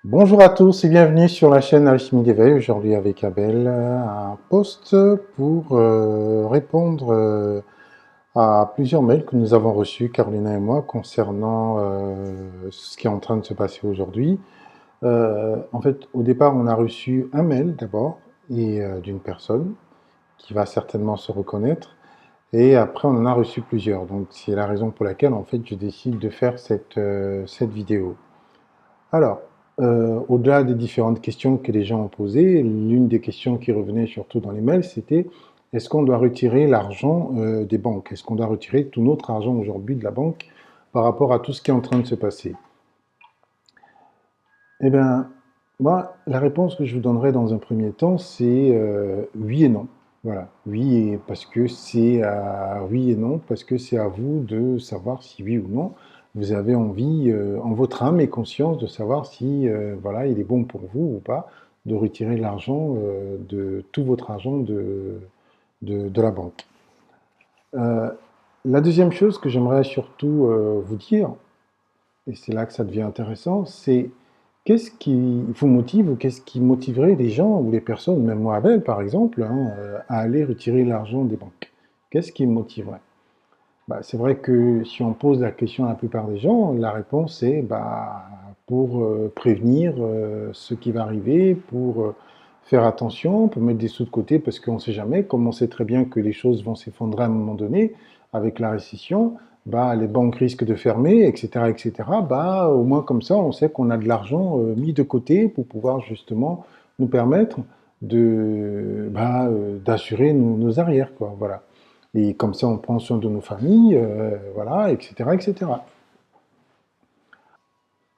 Bonjour à tous et bienvenue sur la chaîne Alchimie d'éveil. Aujourd'hui avec Abel, un post pour répondre à plusieurs mails que nous avons reçus, Carolina et moi, concernant ce qui est en train de se passer aujourd'hui. En fait, au départ, on a reçu un mail d'abord et d'une personne qui va certainement se reconnaître. Et après, on en a reçu plusieurs. Donc, c'est la raison pour laquelle, en fait, je décide de faire cette vidéo. Alors, au-delà des différentes questions que les gens ont posées, l'une des questions qui revenait surtout dans les mails, c'était est-ce qu'on doit retirer l'argent des banques? Est-ce qu'on doit retirer tout notre argent aujourd'hui de la banque par rapport à tout ce qui est en train de se passer? Eh bien, moi, la réponse que je vous donnerai dans un premier temps, c'est oui et non. Voilà, oui et parce que c'est oui et non parce que c'est à vous de savoir si oui ou non vous avez envie en votre âme et conscience de savoir si voilà il est bon pour vous ou pas de retirer l'argent de tout votre argent de la banque. Euh, la deuxième chose que j'aimerais surtout vous dire, et c'est là que ça devient intéressant, c'est qu'est-ce qui vous motive ou qu'est-ce qui motiverait les gens ou les personnes, même moi Abel par exemple, hein, à aller retirer l'argent des banques? Qu'est-ce qui me motiverait? Bah, c'est vrai que si on pose la question à la plupart des gens, la réponse est bah, pour prévenir ce qui va arriver, pour faire attention, pour mettre des sous de côté parce qu'on ne sait jamais, comme on sait très bien que les choses vont s'effondrer à un moment donné avec la récession, bah, les banques risquent de fermer, etc., etc. Bah, au moins comme ça, on sait qu'on a de l'argent mis de côté pour pouvoir justement nous permettre d'assurer nos arrières, quoi. Voilà. Et comme ça, on prend soin de nos familles, voilà, etc., etc.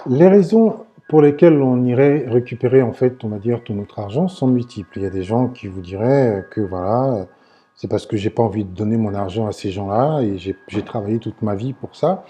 Les raisons pour lesquelles on irait récupérer, en fait, on va dire, tout notre argent sont multiples. Il y a des gens qui vous diraient que, voilà, c'est parce que j'ai pas envie de donner mon argent à ces gens-là et j'ai travaillé toute ma vie pour ça.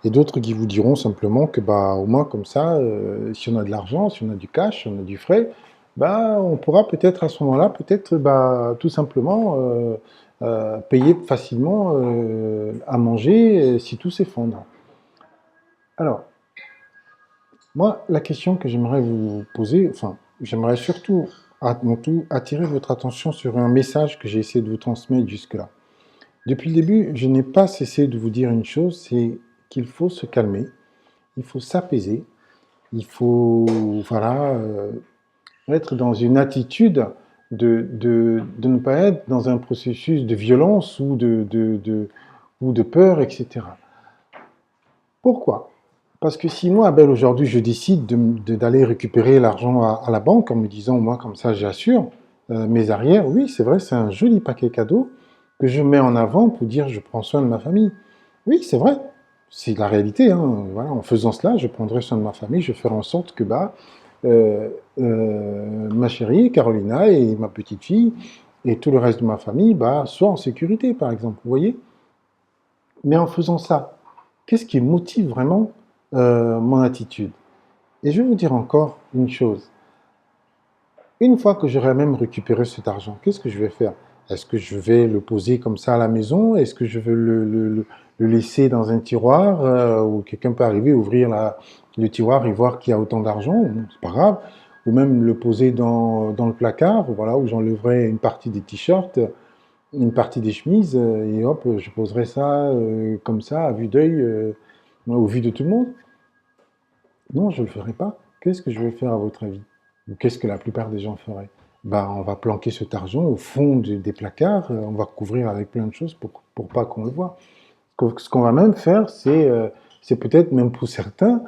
Et d'autres qui vous diront simplement que, bah, au moins, comme ça, si on a de l'argent, si on a du cash, si on a du frais, bah, on pourra peut-être à ce moment-là, peut-être, bah, tout simplement, payer facilement à manger si tout s'effondre. Alors, moi, la question que j'aimerais vous poser, enfin, j'aimerais surtout, à mon tour, attirer votre attention sur un message que j'ai essayé de vous transmettre jusque-là. Depuis le début, je n'ai pas cessé de vous dire une chose, c'est qu'il faut se calmer, il faut s'apaiser, il faut, voilà, être dans une attitude de ne pas être dans un processus de violence ou de peur, etc. Pourquoi? Parce que si moi, Abel, aujourd'hui, je décide d'aller récupérer l'argent à la banque en me disant, moi, comme ça, j'assure mes arrières, oui, c'est vrai, c'est un joli paquet cadeau que je mets en avant pour dire, je prends soin de ma famille. Oui, c'est vrai, c'est la réalité, hein. Voilà, en faisant cela, je prendrai soin de ma famille, je ferai en sorte que bah, euh, ma chérie, Carolina, et ma petite fille, et tout le reste de ma famille, bah, soient en sécurité, par exemple, vous voyez? Mais en faisant ça, qu'est-ce qui motive vraiment mon attitude? Et je vais vous dire encore une chose. Une fois que j'aurai même récupéré cet argent, qu'est-ce que je vais faire? Est-ce que je vais le poser comme ça à la maison? Est-ce que je vais le laisser dans un tiroir où quelqu'un peut arriver, ouvrir le tiroir et voir qu'il y a autant d'argent? Bon, c'est pas grave. Ou même le poser dans le placard, voilà, où j'enlèverai une partie des t-shirts, une partie des chemises, et hop, je poserai ça comme ça, à vue d'œil, au vu de tout le monde. Non, je ne le ferai pas. Qu'est-ce que je vais faire à votre avis? Ou qu'est-ce que la plupart des gens feraient? Ben, on va planquer cet argent au fond des placards, on va couvrir avec plein de choses pour pas qu'on le voit. Ce qu'on va même faire, c'est peut-être même pour certains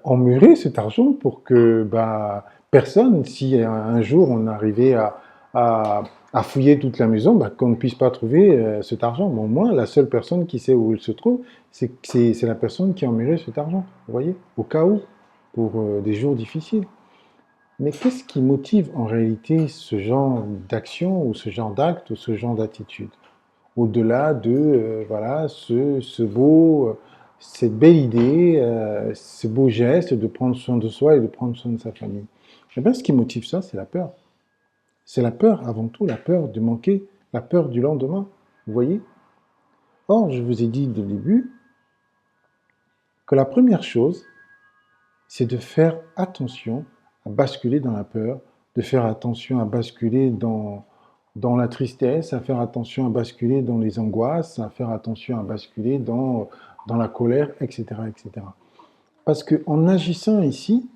emmurer cet argent pour que bah, personne, si un jour on arrivait à, à fouiller toute la maison, bah, qu'on ne puisse pas trouver cet argent. Mais au moins, la seule personne qui sait où il se trouve, c'est la personne qui a emmuré cet argent. Vous voyez? Au cas où, pour des jours difficiles. Mais qu'est-ce qui motive en réalité ce genre d'action ou ce genre d'acte ou ce genre d'attitude? Au-delà de voilà cette belle idée, ce beau geste de prendre soin de soi et de prendre soin de sa famille. Eh bien, ce qui motive ça, c'est la peur. C'est la peur avant tout, la peur de manquer, la peur du lendemain. Vous voyez? Or, je vous ai dit dès le début que la première chose, c'est de faire attention à basculer dans la peur, de faire attention à basculer dans la tristesse, à faire attention à basculer dans les angoisses, à faire attention à basculer dans la colère, etc., etc. Parce qu'en agissant ici,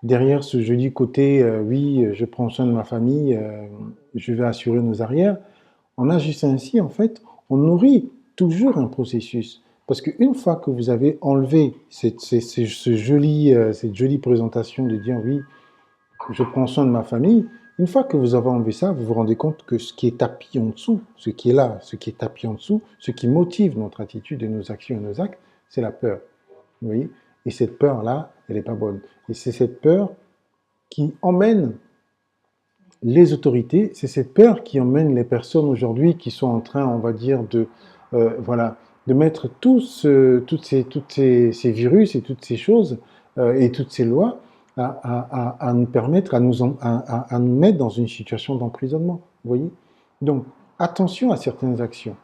derrière ce joli côté, oui, je prends soin de ma famille, je vais assurer nos arrières, en agissant ainsi, en fait, on nourrit toujours un processus. Parce qu'une fois que vous avez enlevé cette jolie présentation de dire oui, je prends soin de ma famille, une fois que vous avez enlevé ça, vous vous rendez compte que ce qui est tapis en dessous, ce qui est là, ce qui est tapis en dessous, ce qui motive notre attitude et nos actions et nos actes, c'est la peur. Vous voyez? Et cette peur-là, elle n'est pas bonne. Et c'est cette peur qui emmène les autorités, c'est cette peur qui emmène les personnes aujourd'hui qui sont en train, on va dire, voilà, de mettre ces virus et toutes ces choses et toutes ces lois à nous permettre, à nous mettre dans une situation d'emprisonnement. Vous voyez? Donc, attention à certaines actions.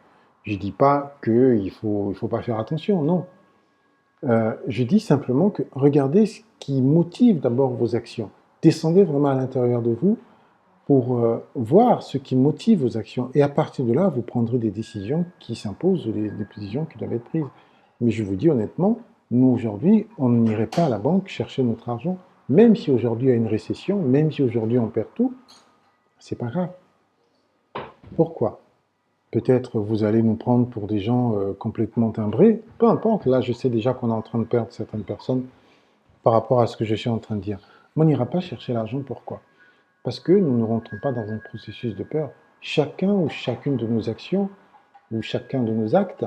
Je ne dis pas qu'il faut pas faire attention, non. Je dis simplement que regardez ce qui motive d'abord vos actions. Descendez vraiment à l'intérieur de vous pour voir ce qui motive vos actions. Et à partir de là, vous prendrez des décisions qui s'imposent, des décisions qui doivent être prises. Mais je vous dis honnêtement, nous aujourd'hui, on n'irait pas à la banque chercher notre argent. Même si aujourd'hui il y a une récession, même si aujourd'hui on perd tout, c'est pas grave. Pourquoi? Peut-être vous allez nous prendre pour des gens complètement timbrés. Peu importe, là je sais déjà qu'on est en train de perdre certaines personnes par rapport à ce que je suis en train de dire. Mais on n'ira pas chercher l'argent, pourquoi? Parce que nous ne rentrons pas dans un processus de peur. Chacun ou chacune de nos actions ou chacun de nos actes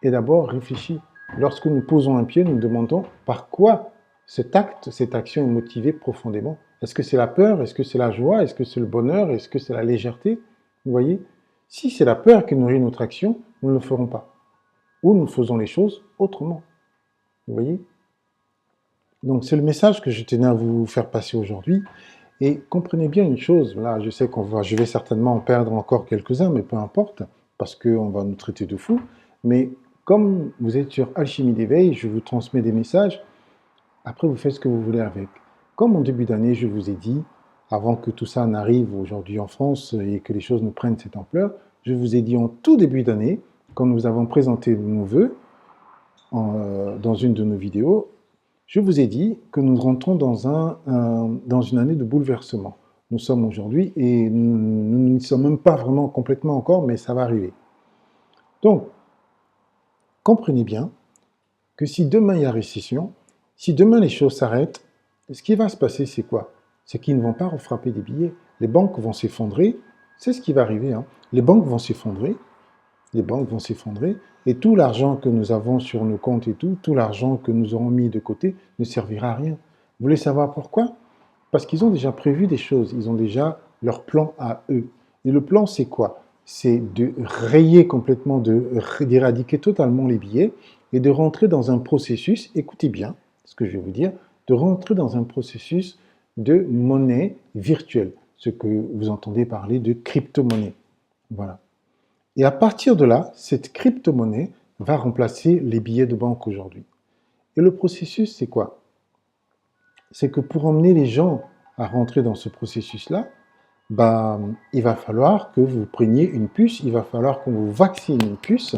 est d'abord réfléchi. Lorsque nous posons un pied, nous nous demandons par quoi cet acte, cette action est motivée profondément. Est-ce que c'est la peur? Est-ce que c'est la joie? Est-ce que c'est le bonheur? Est-ce que c'est la légèreté? Vous voyez? Si c'est la peur qui nourrit notre action, nous ne le ferons pas. Ou nous faisons les choses autrement. Vous voyez? Donc c'est le message que je tenais à vous faire passer aujourd'hui. Et comprenez bien une chose, là je sais je vais certainement en perdre encore quelques-uns, mais peu importe, parce qu'on va nous traiter de fous. Mais comme vous êtes sur Alchimie d'éveil, je vous transmets des messages, après vous faites ce que vous voulez avec. Comme en début d'année, je vous ai dit, avant que tout ça n'arrive aujourd'hui en France et que les choses ne prennent cette ampleur, je vous ai dit en tout début d'année, quand nous avons présenté nos vœux dans une de nos vidéos, je vous ai dit que nous rentrons dans une année de bouleversement. Nous sommes aujourd'hui et nous n'y sommes même pas vraiment complètement encore, mais ça va arriver. Donc, comprenez bien que si demain il y a récession, si demain les choses s'arrêtent, ce qui va se passer, c'est quoi? C'est qu'ils ne vont pas refrapper des billets. Les banques vont s'effondrer. C'est ce qui va arriver. Hein. Les banques vont s'effondrer. Les banques vont s'effondrer et tout l'argent que nous avons sur nos comptes et tout l'argent que nous aurons mis de côté ne servira à rien. Vous voulez savoir pourquoi? Parce qu'ils ont déjà prévu des choses, ils ont déjà leur plan à eux. Et le plan, c'est quoi? C'est de rayer complètement, d'éradiquer totalement les billets et de rentrer dans un processus, écoutez bien ce que je vais vous dire, de rentrer dans un processus de monnaie virtuelle, ce que vous entendez parler de crypto-monnaie. Voilà. Et à partir de là, cette crypto-monnaie va remplacer les billets de banque aujourd'hui. Et le processus, c'est quoi? C'est que pour emmener les gens à rentrer dans ce processus-là, il va falloir que vous preniez une puce, il va falloir qu'on vous vaccine une puce,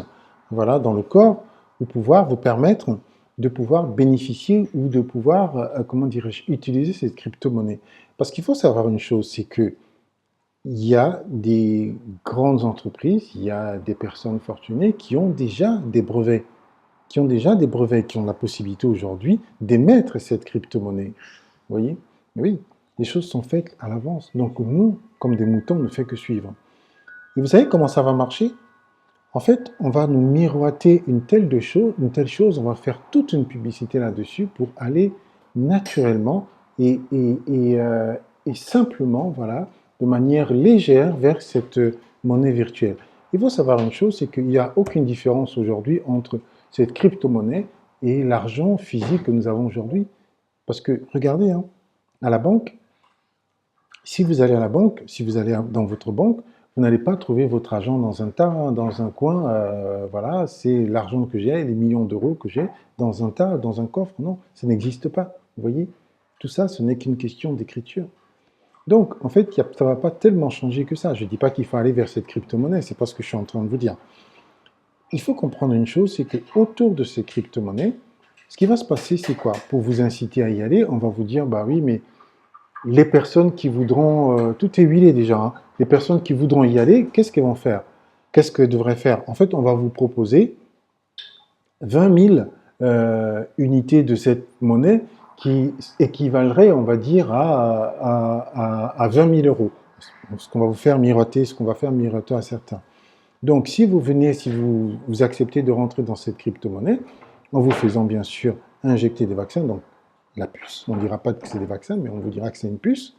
voilà, dans le corps, pour pouvoir vous permettre de pouvoir bénéficier ou de pouvoir, comment dirais-je, utiliser cette crypto-monnaie. Parce qu'il faut savoir une chose, c'est que il y a des grandes entreprises, il y a des personnes fortunées qui ont déjà des brevets, qui ont la possibilité aujourd'hui d'émettre cette crypto-monnaie. Vous voyez? Oui, les choses sont faites à l'avance. Donc nous, comme des moutons, on ne fait que suivre. Et vous savez comment ça va marcher? En fait, on va nous miroiter une telle chose, on va faire toute une publicité là-dessus pour aller naturellement et simplement, voilà, de manière légère vers cette monnaie virtuelle. Il faut savoir une chose, c'est qu'il n'y a aucune différence aujourd'hui entre cette crypto-monnaie et l'argent physique que nous avons aujourd'hui. Parce que, regardez, hein, à la banque, si vous allez à la banque, si vous allez dans votre banque, vous n'allez pas trouver votre argent dans un tas, dans un coin, voilà, c'est l'argent que j'ai, les millions d'euros que j'ai, dans un tas, dans un coffre. Non, ça n'existe pas. Vous voyez? Tout ça, ce n'est qu'une question d'écriture. Donc, en fait, ça ne va pas tellement changer que ça. Je ne dis pas qu'il faut aller vers cette crypto-monnaie, c'est pas ce que je suis en train de vous dire. Il faut comprendre une chose, c'est que autour de ces crypto-monnaies, ce qui va se passer, c'est quoi? Pour vous inciter à y aller, on va vous dire, bah oui, mais les personnes qui voudront, tout est huilé déjà, hein, les personnes qui voudront y aller, qu'est-ce qu'elles vont faire? Qu'est-ce qu'elles devraient faire? En fait, on va vous proposer 20 000 unités de cette monnaie qui équivalerait, on va dire, à 20 000 euros. Ce qu'on va vous faire miroiter, ce qu'on va faire miroiter à certains. Donc, si vous venez, si vous acceptez de rentrer dans cette crypto-monnaie, en vous faisant bien sûr injecter des vaccins, donc la puce, on ne dira pas que c'est des vaccins, mais on vous dira que c'est une puce.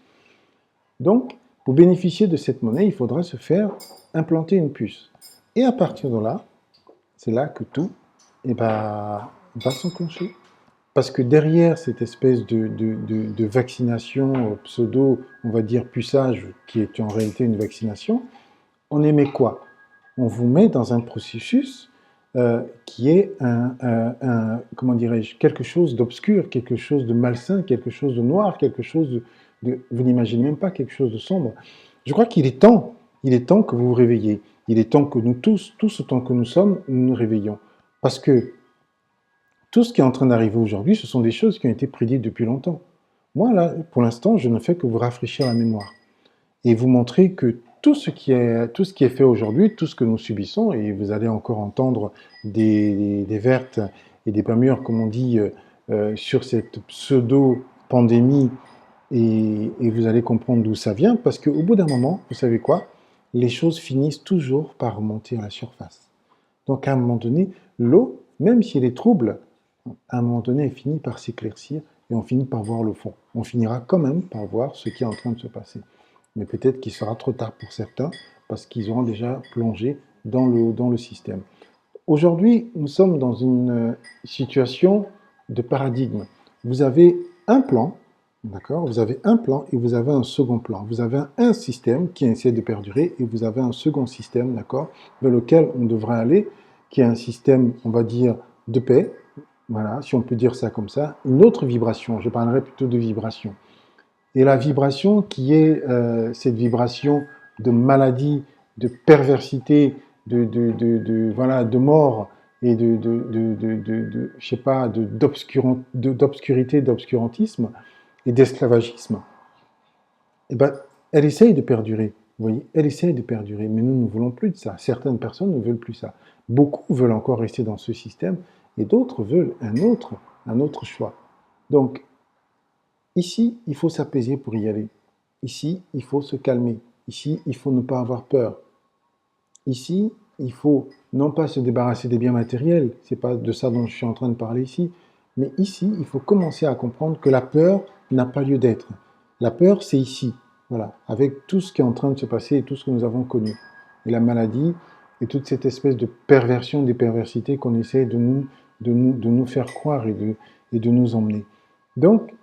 Donc, pour bénéficier de cette monnaie, il faudra se faire implanter une puce. Et à partir de là, c'est là que tout va s'enclencher. Parce que derrière cette espèce de vaccination pseudo, on va dire puçage, qui est en réalité une vaccination, on émet quoi? On vous met dans un processus qui est comment dirais-je, quelque chose d'obscur, quelque chose de malsain, quelque chose de noir, quelque chose vous n'imaginez même pas, quelque chose de sombre. Je crois qu'il est temps, que vous vous réveillez. Il est temps que nous tous autant que nous sommes, nous nous réveillons. Parce que tout ce qui est en train d'arriver aujourd'hui, ce sont des choses qui ont été prédites depuis longtemps. Moi, là, pour l'instant, je ne fais que vous rafraîchir la mémoire et vous montrer que tout ce qui est fait aujourd'hui, tout ce que nous subissons, et vous allez encore entendre des vertes et des pas mûres, comme on dit, sur cette pseudo-pandémie, et vous allez comprendre d'où ça vient, parce qu'au bout d'un moment, vous savez quoi? Les choses finissent toujours par remonter à la surface. Donc à un moment donné, l'eau, même si elle est trouble, à un moment donné, elle finit par s'éclaircir et on finit par voir le fond. On finira quand même par voir ce qui est en train de se passer. Mais peut-être qu'il sera trop tard pour certains parce qu'ils auront déjà plongé dans le système. Aujourd'hui, nous sommes dans une situation de paradigme. Vous avez un plan, d'accord? Vous avez un plan et vous avez un second plan. Vous avez un système qui essaie de perdurer et vous avez un second système, d'accord, vers lequel on devrait aller, qui est un système, on va dire, de paix. Voilà, si on peut dire ça comme ça. Une autre vibration, je parlerai plutôt de vibration. Et la vibration qui est cette vibration de maladie, de perversité, voilà, de mort et je sais pas, d'obscurité, d'obscurantisme et d'esclavagisme, eh ben, elle essaye de perdurer. Vous voyez, elle essaye de perdurer, mais nous ne voulons plus de ça. Certaines personnes ne veulent plus ça. Beaucoup veulent encore rester dans ce système et d'autres veulent un autre choix. Donc, ici, il faut s'apaiser pour y aller. Ici, il faut se calmer. Ici, il faut ne pas avoir peur. Ici, il faut non pas se débarrasser des biens matériels, c'est pas de ça dont je suis en train de parler ici, mais ici, il faut commencer à comprendre que la peur n'a pas lieu d'être. La peur, c'est ici, voilà, avec tout ce qui est en train de se passer et tout ce que nous avons connu. Et la maladie et toute cette espèce de perversion, des perversités qu'on essaie de nous faire croire et de nous emmener. Donc,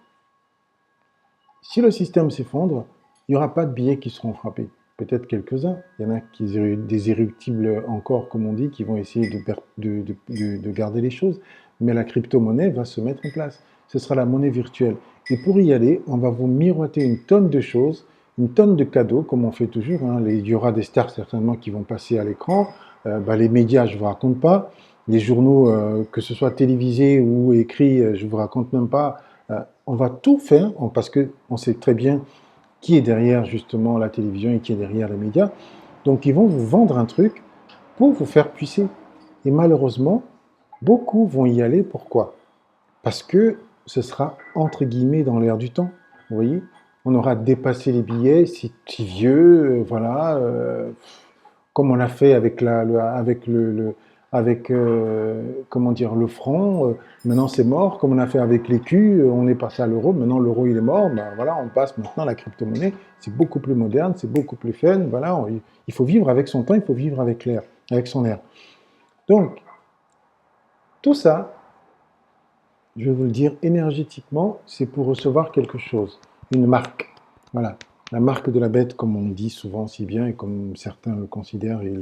si le système s'effondre, il n'y aura pas de billets qui seront frappés. Peut-être quelques-uns. Il y en a qui des irréductibles encore, comme on dit, qui vont essayer de garder les choses. Mais la crypto-monnaie va se mettre en place. Ce sera la monnaie virtuelle. Et pour y aller, on va vous miroiter une tonne de choses, une tonne de cadeaux, comme on fait toujours. Hein. Il y aura des stars certainement qui vont passer à l'écran. Les médias, je ne vous raconte pas. Les journaux, que ce soit télévisés ou écrits, je ne vous raconte même pas. On va tout faire, parce qu'on sait très bien qui est derrière justement la télévision et qui est derrière les médias. Donc ils vont vous vendre un truc pour vous faire pucer. Et malheureusement, beaucoup vont y aller. Pourquoi? Parce que ce sera entre guillemets dans l'air du temps. Vous voyez? On aura dépassé les billets, c'est si vieux, voilà, comme on l'a fait avec comment dire, le franc, maintenant c'est mort, comme on a fait avec l'écu, on est passé à l'euro, maintenant l'euro il est mort, ben voilà, on passe maintenant à la crypto-monnaie, c'est beaucoup plus moderne, c'est beaucoup plus fun, voilà, il faut vivre avec son temps, il faut vivre avec l'air, avec son air. Donc, tout ça, je vais vous le dire énergétiquement, c'est pour recevoir quelque chose, une marque, voilà, la marque de la bête, comme on dit souvent si bien, et comme certains le considèrent et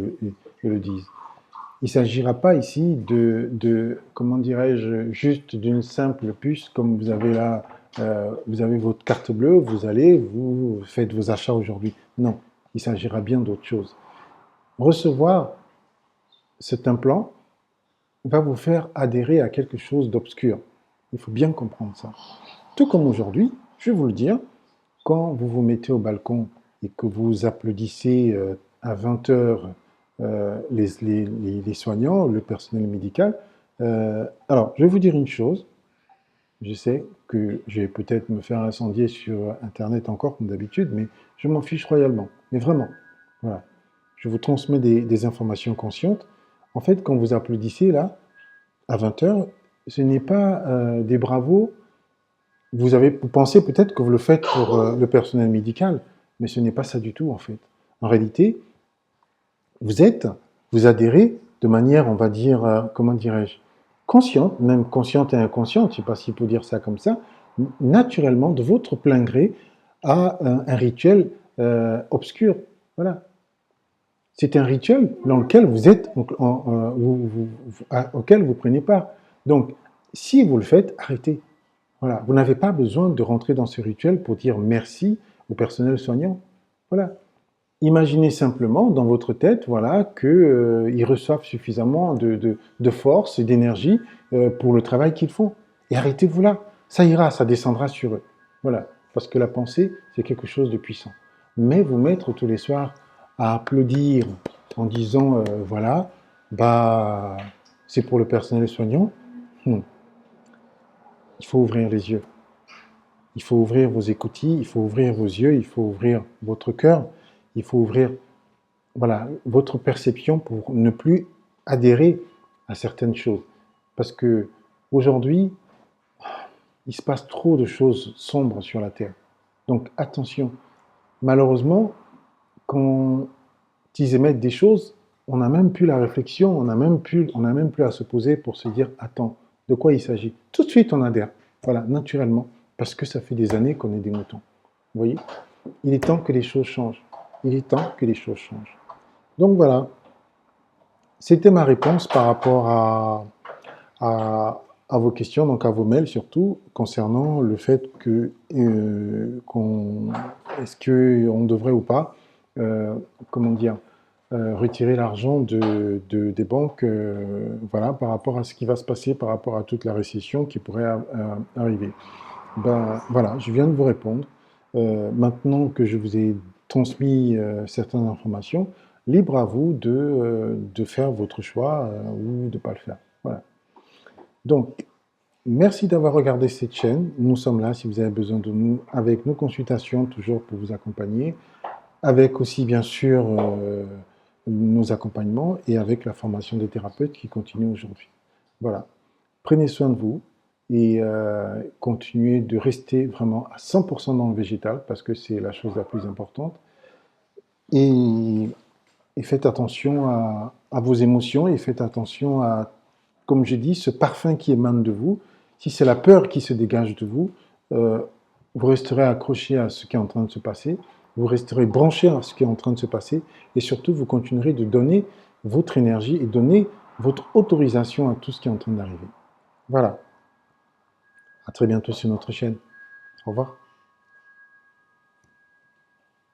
le disent. Il ne s'agira pas ici comment dirais-je, juste d'une simple puce, comme vous avez là vous avez votre carte bleue, vous allez, vous faites vos achats aujourd'hui. Non, il s'agira bien d'autre chose. Recevoir cet implant va vous faire adhérer à quelque chose d'obscur. Il faut bien comprendre ça. Tout comme aujourd'hui, je vais vous le dire, quand vous vous mettez au balcon et que vous applaudissez à 20 heures les soignants, le personnel médical, alors je vais vous dire une chose, je sais que je vais peut-être me faire incendier sur Internet encore comme d'habitude, mais je m'en fiche royalement. Mais vraiment, voilà. Je vous transmets des informations conscientes. En fait, quand vous applaudissez là, à 20 heures, ce n'est pas des bravos. Vous pensez peut-être que vous le faites pour le personnel médical, mais ce n'est pas ça du tout en fait. En réalité, vous vous adhérez de manière, on va dire, comment dirais-je, consciente, même consciente et inconsciente, je ne sais pas s'il faut dire ça comme ça, naturellement, de votre plein gré, à un rituel obscur. Voilà. C'est un rituel dans lequel vous êtes, auquel vous prenez part. Donc, si vous le faites, arrêtez. Voilà. Vous n'avez pas besoin de rentrer dans ce rituel pour dire merci au personnel soignant. Voilà. Imaginez simplement dans votre tête, voilà, qu'ils reçoivent suffisamment de force et d'énergie pour le travail qu'ils font. Et arrêtez-vous là. Ça ira, ça descendra sur eux. Voilà. Parce que la pensée, c'est quelque chose de puissant. Mais vous mettre tous les soirs à applaudir en disant, voilà, bah, c'est pour le personnel soignant, il faut ouvrir les yeux. Il faut ouvrir vos écoutilles, il faut ouvrir vos yeux, il faut ouvrir votre cœur, il faut ouvrir voilà, votre perception pour ne plus adhérer à certaines choses. Parce que aujourd'hui, il se passe trop de choses sombres sur la Terre. Donc attention. Malheureusement, quand ils émettent des choses, on n'a même plus la réflexion, on n'a même plus à se poser pour se dire attends, de quoi il s'agit. Tout de suite, on adhère. Voilà, naturellement, parce que ça fait des années qu'on est des moutons. Vous voyez? Il est temps que les choses changent. Il est temps que les choses changent. Donc voilà, c'était ma réponse par rapport à vos questions, donc à vos mails surtout, concernant le fait que est-ce qu'on devrait ou pas, comment dire, retirer l'argent des banques, voilà, par rapport à ce qui va se passer, par rapport à toute la récession qui pourrait arriver. Ben voilà, je viens de vous répondre. Maintenant que je vous ai transmis certaines informations, libre à vous de faire votre choix ou de ne pas le faire. Voilà. Donc, merci d'avoir regardé cette chaîne. Nous sommes là si vous avez besoin de nous, avec nos consultations, toujours pour vous accompagner, avec aussi, bien sûr, nos accompagnements et avec la formation des thérapeutes qui continue aujourd'hui. Voilà. Prenez soin de vous et continuez de rester vraiment à 100% dans le végétal parce que c'est la chose la plus importante. Et faites attention à vos émotions et faites attention à, comme j'ai dit, ce parfum qui émane de vous. Si c'est la peur qui se dégage de vous, vous resterez accroché à ce qui est en train de se passer, vous resterez branché à ce qui est en train de se passer et surtout vous continuerez de donner votre énergie et donner votre autorisation à tout ce qui est en train d'arriver. Voilà. À très bientôt sur notre chaîne. Au revoir.